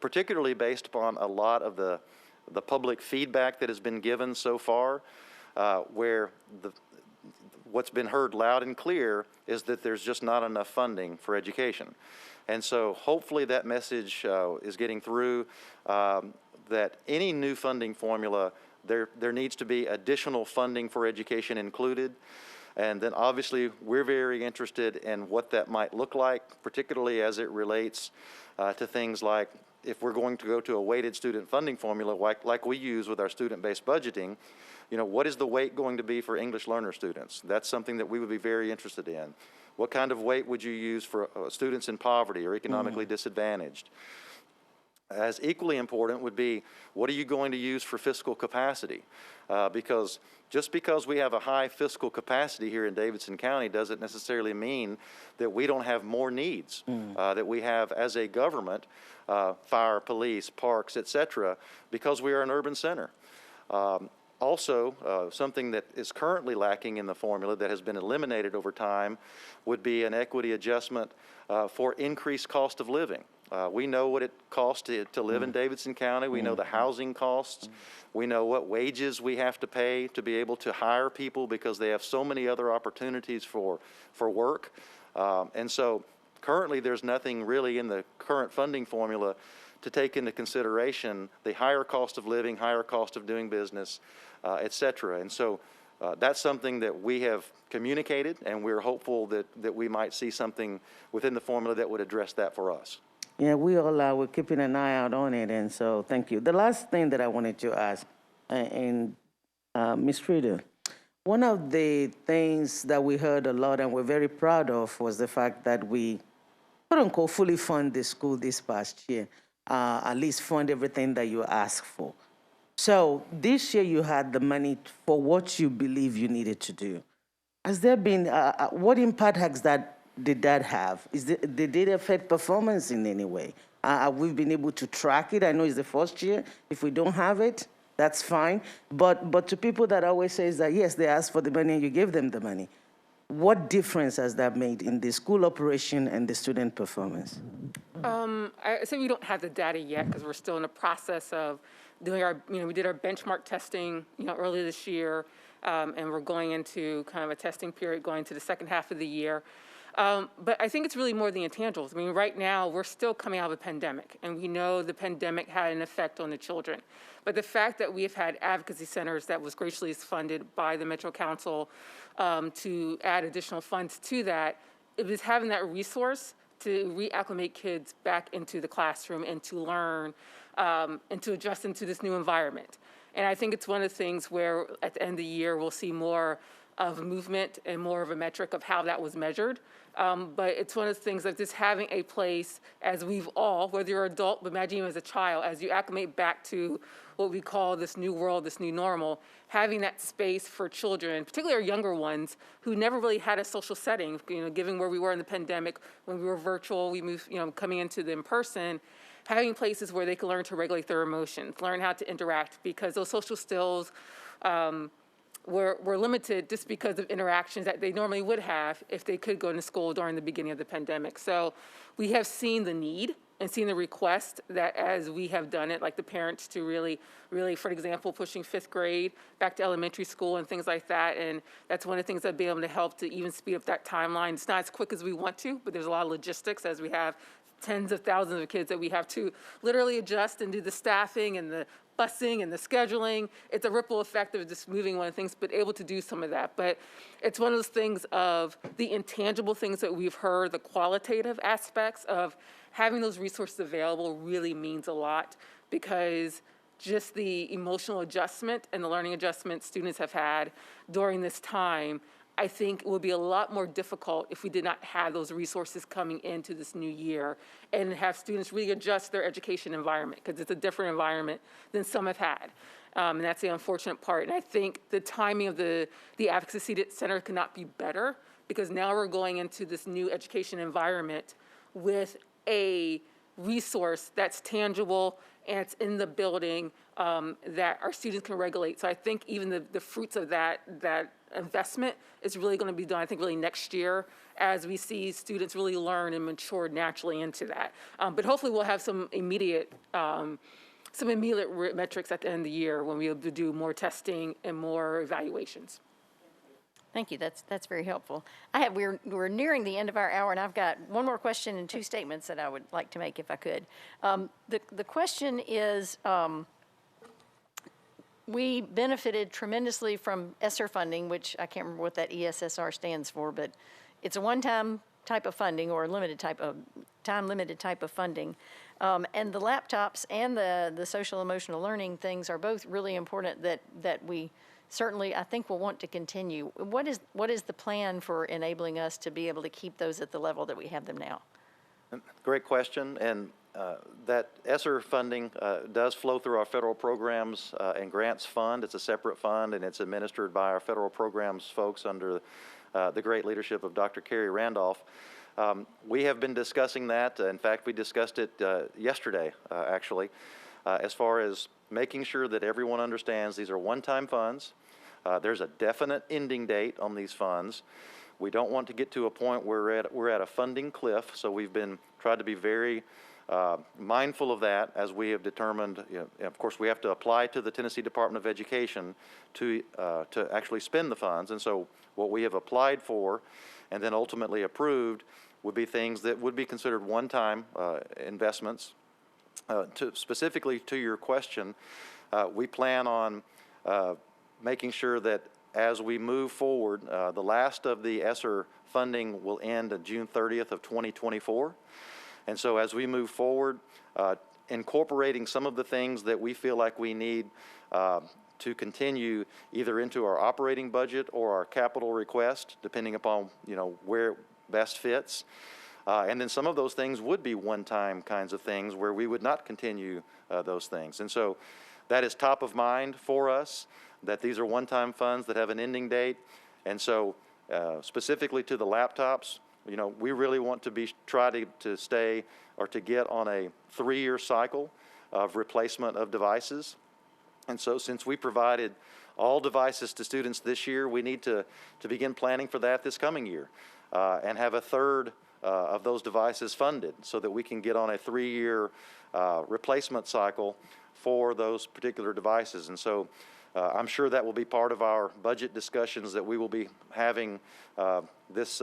S3: particularly based upon a lot of the public feedback that has been given so far, where what's been heard loud and clear is that there's just not enough funding for education. And so hopefully that message is getting through, that any new funding formula, there needs to be additional funding for education included. And then obviously we're very interested in what that might look like, particularly as it relates to things like if we're going to go to a weighted student funding formula like we use with our student-based budgeting, you know, what is the weight going to be for English learner students? That's something that we would be very interested in. What kind of weight would you use for students in poverty or economically disadvantaged? As equally important would be, what are you going to use for fiscal capacity? Because just because we have a high fiscal capacity here in Davidson County doesn't necessarily mean that we don't have more needs that we have as a government, fire, police, parks, et cetera, because we are an urban center. Also, something that is currently lacking in the formula that has been eliminated over time would be an equity adjustment for increased cost of living. We know what it costs to live in Davidson County. We know the housing costs. We know what wages we have to pay to be able to hire people because they have so many other opportunities for work. And so currently there's nothing really in the current funding formula to take into consideration the higher cost of living, higher cost of doing business, et cetera. And so that's something that we have communicated, and we're hopeful that we might see something within the formula that would address that for us.
S4: Yeah, we all are. We're keeping an eye out on it, and so thank you. The last thing that I wanted to ask, Ms. Frieda, one of the things that we heard a lot and we're very proud of was the fact that we, quote unquote, fully fund the school this past year, at least fund everything that you asked for. So this year you had the money for what you believe you needed to do. Has there been, what impact did that have? Did it affect performance in any way? Have we been able to track it? I know it's the first year. If we don't have it, that's fine. But to people that always say that, yes, they asked for the money and you gave them the money, what difference has that made in the school operation and the student performance?
S2: I say we don't have the data yet because we're still in the process of doing our, we did our benchmark testing, earlier this year, and we're going into kind of a testing period going to the second half of the year. But I think it's really more the intangibles. I mean, right now, we're still coming out of a pandemic, and we know the pandemic had an effect on the children. But the fact that we've had advocacy centers that was graciously funded by the Metro Council to add additional funds to that, it was having that resource to reacclimate kids back into the classroom and to learn and to adjust into this new environment. And I think it's one of the things where at the end of the year, we'll see more of a movement and more of a metric of how that was measured. But it's one of the things of just having a place, as we've all, whether you're an adult, but imagine you as a child, as you acclimate back to what we call this new world, this new normal, having that space for children, particularly our younger ones, who never really had a social setting, given where we were in the pandemic, when we were virtual, we moved, coming into the in-person, having places where they can learn to regulate their emotions, learn how to interact, because those social skills were limited just because of interactions that they normally would have if they could go to school during the beginning of the pandemic. So we have seen the need and seen the request that as we have done it, like the parents to really, for example, pushing 5th grade back to elementary school and things like that. And that's one of the things that be able to help to even speed up that timeline. It's not as quick as we want to, but there's a lot of logistics as we have tens of thousands of kids that we have to literally adjust and do the staffing and the busing and the scheduling. It's a ripple effect of just moving one of the things, but able to do some of that. But it's one of those things of the intangible things that we've heard, the qualitative aspects of having those resources available really means a lot, because just the emotional adjustment and the learning adjustment students have had during this time I think it would be a lot more difficult if we did not have those resources coming into this new year and have students really adjust their education environment, because it's a different environment than some have had. And that's the unfortunate part. And I think the timing of the Advocacy Center could not be better, because now we're going into this new education environment with a resource that's tangible and it's in the building that our students can regulate. So I think even the fruits of that investment is really going to be done, I think, really next year, as we see students really learn and mature naturally into that. But hopefully we'll have some immediate metrics at the end of the year when we'll do more testing and more evaluations.
S1: Thank you. That's very helpful. We're nearing the end of our hour, and I've got one more question and two statements that I would like to make if I could. The question is, we benefited tremendously from ESSER funding, which I can't remember what that ESSR stands for, but it's a one-time type of funding, or a limited type of time-limited type of funding. And the laptops and the social emotional learning things are both really important that we certainly, I think, will want to continue. What is the plan for enabling us to be able to keep those at the level that we have them now?
S3: Great question, and that ESSER funding does flow through our federal programs and grants fund. It's a separate fund, and it's administered by our federal programs folks under the great leadership of Dr. Carrie Randolph. We have been discussing that. In fact, we discussed it yesterday, actually, as far as making sure that everyone understands these are one-time funds. There's a definite ending date on these funds. We don't want to get to a point where we're at a funding cliff, so we've been tried to be very mindful of that, as we have determined. Of course, we have to apply to the Tennessee Department of Education to actually spend the funds, and so what we have applied for and then ultimately approved would be things that would be considered one-time investments. Specifically to your question, we plan on making sure that as we move forward, the last of the ESSER funding will end on June 30th of 2024. And so as we move forward, incorporating some of the things that we feel like we need to continue either into our operating budget or our capital request, depending upon where it best fits. And then some of those things would be one-time kinds of things where we would not continue those things. And so that is top of mind for us, that these are one-time funds that have an ending date. And so specifically to the laptops, we really want to try to stay or to get on a 3-year cycle of replacement of devices. And so since we provided all devices to students this year, we need to begin planning for that this coming year and have a third of those devices funded so that we can get on a 3-year replacement cycle for those particular devices. And so I'm sure that will be part of our budget discussions that we will be having this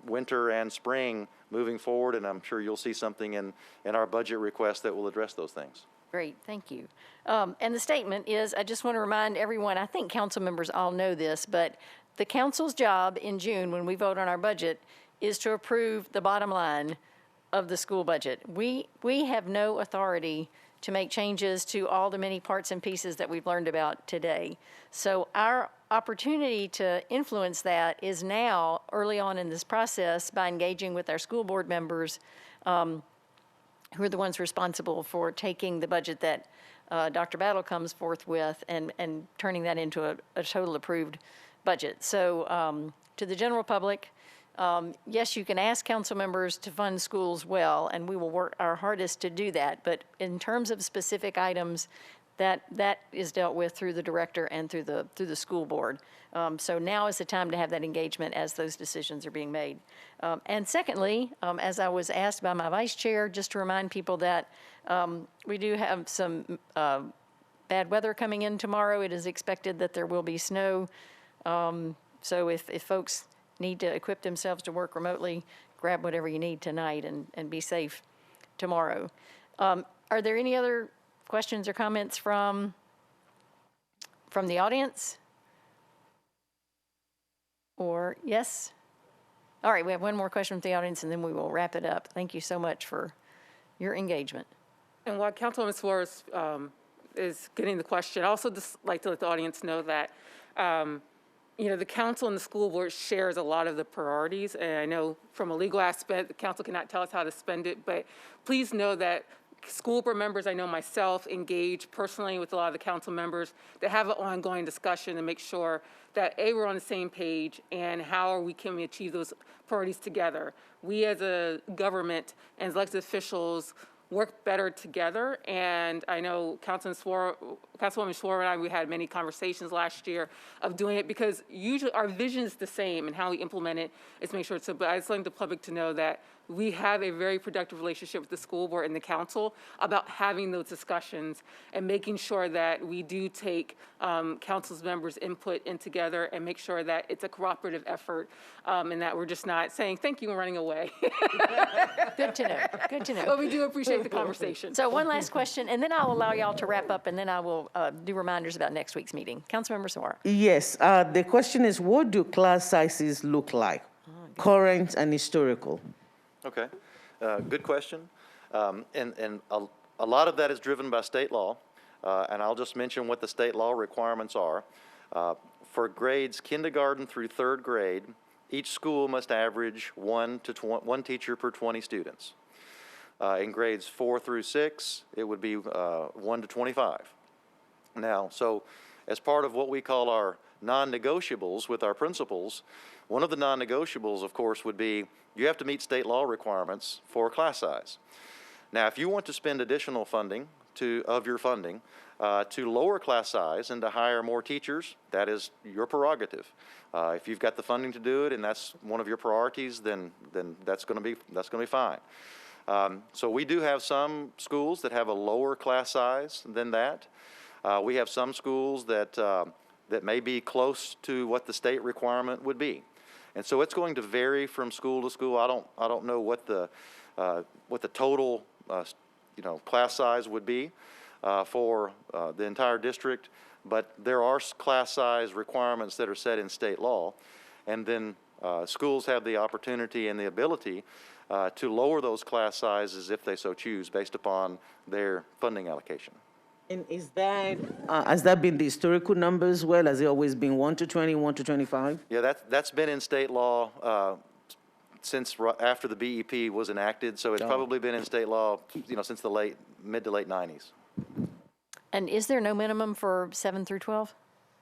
S3: winter and spring moving forward, and I'm sure you'll see something in our budget request that will address those things.
S1: Great, thank you. And the statement is, I just want to remind everyone, I think council members all know this, but the council's job in June when we vote on our budget is to approve the bottom line of the school budget. We have no authority to make changes to all the many parts and pieces that we've learned about today. So our opportunity to influence that is now early on in this process by engaging with our school board members who are the ones responsible for taking the budget that Dr. Battle comes forth with and turning that into a total approved budget. So to the general public, yes, you can ask council members to fund schools well, and we will work our hardest to do that. But in terms of specific items, that is dealt with through the director and through the school board. So now is the time to have that engagement as those decisions are being made. And secondly, as I was asked by my vice chair, just to remind people that we do have some bad weather coming in tomorrow. It is expected that there will be snow. So if folks need to equip themselves to work remotely, grab whatever you need tonight and be safe tomorrow. Are there any other questions or comments from the audience? Or yes? All right, we have one more question from the audience and then we will wrap it up. Thank you so much for your engagement.
S2: And while Councilwoman Suarez is getting the question, I also just like to let the audience know that the council and the school board shares a lot of the priorities, and I know from a legal aspect, the council cannot tell us how to spend it, but please know that school board members, I know myself, engage personally with a lot of the council members that have an ongoing discussion to make sure that, A, we're on the same page, and can we achieve those priorities together. We as a government and as elected officials work better together, and I know Councilwoman Suara and I, we had many conversations last year of doing it because usually our vision is the same, and how we implement it is make sure it's, but I just like the public to know that we have a very productive relationship with the school board and the council about having those discussions and making sure that we do take council's members' input in together and make sure that it's a cooperative effort and that we're just not saying thank you and running away.
S1: Good to know, good to know.
S2: But we do appreciate the conversation.
S1: So one last question, and then I'll allow y'all to wrap up, and then I will do reminders about next week's meeting. Councilmember Suara.
S4: Yes, the question is, what do class sizes look like, current and historical?
S3: Okay, good question. And a lot of that is driven by state law, and I'll just mention what the state law requirements are. For grades kindergarten through third grade, each school must average one teacher per 20 students. In grades 4 through 6, it would be 1 to 25. Now, so as part of what we call our non-negotiables with our principals, one of the non-negotiables, of course, would be you have to meet state law requirements for class size. Now, if you want to spend additional funding of your funding to lower class size and to hire more teachers, that is your prerogative. If you've got the funding to do it and that's one of your priorities, then that's going to be fine. So we do have some schools that have a lower class size than that. We have some schools that may be close to what the state requirement would be. And so it's going to vary from school to school. I don't know what the total class size would be for the entire district, but there are class size requirements that are set in state law, and then schools have the opportunity and the ability to lower those class sizes if they so choose based upon their funding allocation.
S4: And is that, has that been the historical numbers as well? Has it always been 1 to 20, 1 to 25?
S3: Yeah, that's been in state law since after the BEP was enacted, so it's probably been in state law, since the mid to late 90s.
S1: And is there no minimum for 7 through 12?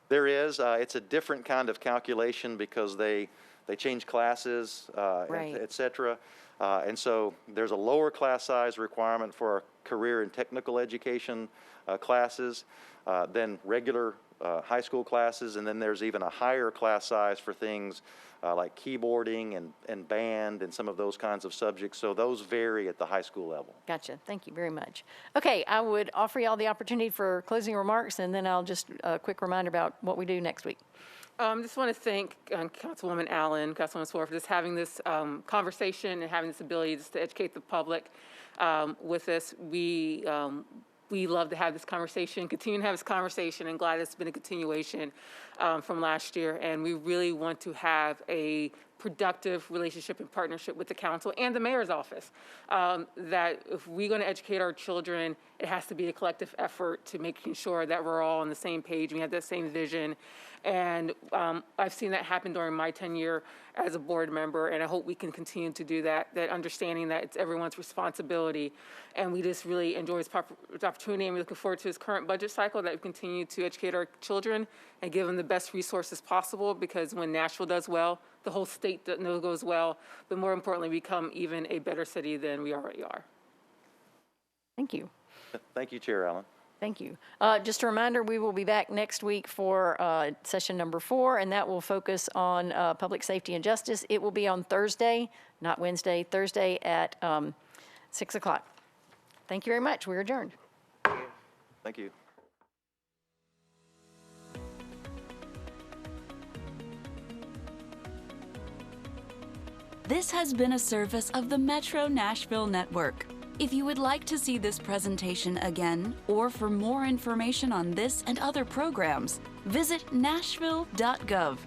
S3: There is. It's a different kind of calculation because they change classes,
S1: Right.
S3: et cetera. And so there's a lower class size requirement for our career and technical education classes than regular high school classes, and then there's even a higher class size for things like keyboarding and band and some of those kinds of subjects. So those vary at the high school level.
S1: Gotcha. Thank you very much. Okay, I would offer y'all the opportunity for closing remarks, and then I'll just a quick reminder about what we do next week.
S2: Just want to thank Councilwoman Allen, Councilwoman Suara for just having this conversation and having this ability just to educate the public with this. We love to have this conversation, continue to have this conversation, and glad it's been a continuation from last year. And we really want to have a productive relationship and partnership with the council and the mayor's office. That if we're going to educate our children, it has to be a collective effort to making sure that we're all on the same page, we have that same vision. And I've seen that happen during my tenure as a board member, and I hope we can continue to do that, that understanding that it's everyone's responsibility. And we just really enjoy this opportunity, and we're looking forward to this current budget cycle that we continue to educate our children and give them the best resources possible, because when Nashville does well, the whole state goes well, but more importantly, become even a better city than we already are.
S1: Thank you.
S3: Thank you, Chair Allen.
S1: Thank you. Just a reminder, we will be back next week for session number 4, and that will focus on public safety and justice. It will be on Thursday, not Wednesday, Thursday at 6 o'clock. Thank you very much. We're adjourned.
S3: Thank you.
S5: This has been a service of the Metro Nashville Network. If you would like to see this presentation again, or for more information on this and other programs, visit nashville.gov.